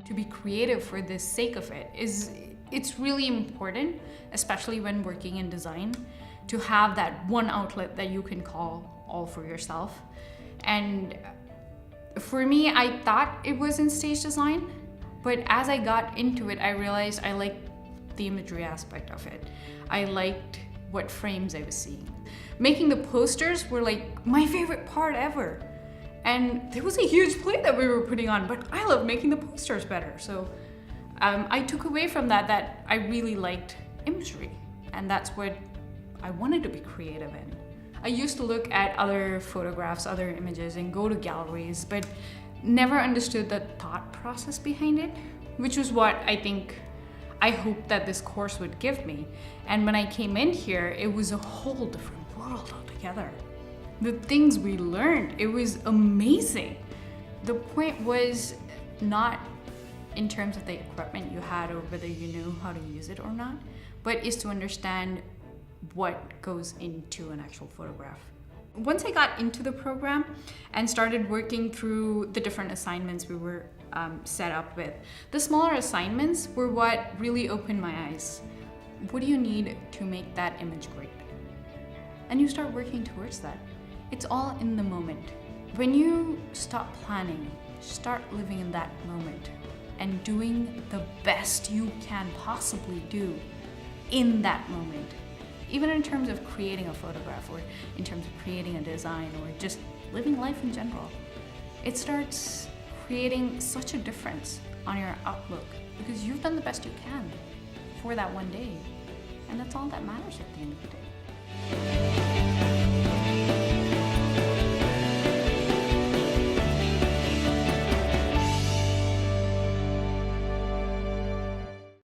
To be creative for the sake of it's really important, especially when working in design, to have that one outlet that you can call all for yourself. And for me, I thought it was in stage design, but as I got into it, I realized I liked the imagery aspect of it. I liked what frames I was seeing. Making the posters were like my favorite part ever. And there was a huge play that we were putting on, but I love making the posters better. So I took away from that I really liked imagery, and that's what I wanted to be creative in. I used to look at other photographs, other images, and go to galleries, but never understood the thought process behind it, which was what I hoped that this course would give me. And when I came in here, it was a whole different world altogether. The things we learned, it was amazing. The point was not in terms of the equipment you had or whether you knew how to use it or not, but is to understand what goes into an actual photograph. Once I got into the program and started working through the different assignments we were set up with, the smaller assignments were what really opened my eyes. What do you need to make that image great? And you start working towards that. It's all in the moment. When you stop planning, start living in that moment and doing the best you can possibly do in that moment. Even in terms of creating a photograph or in terms of creating a design or just living life in general, it starts creating such a difference on your outlook because you've done the best you can for that one day. And that's all that matters at the end of the day.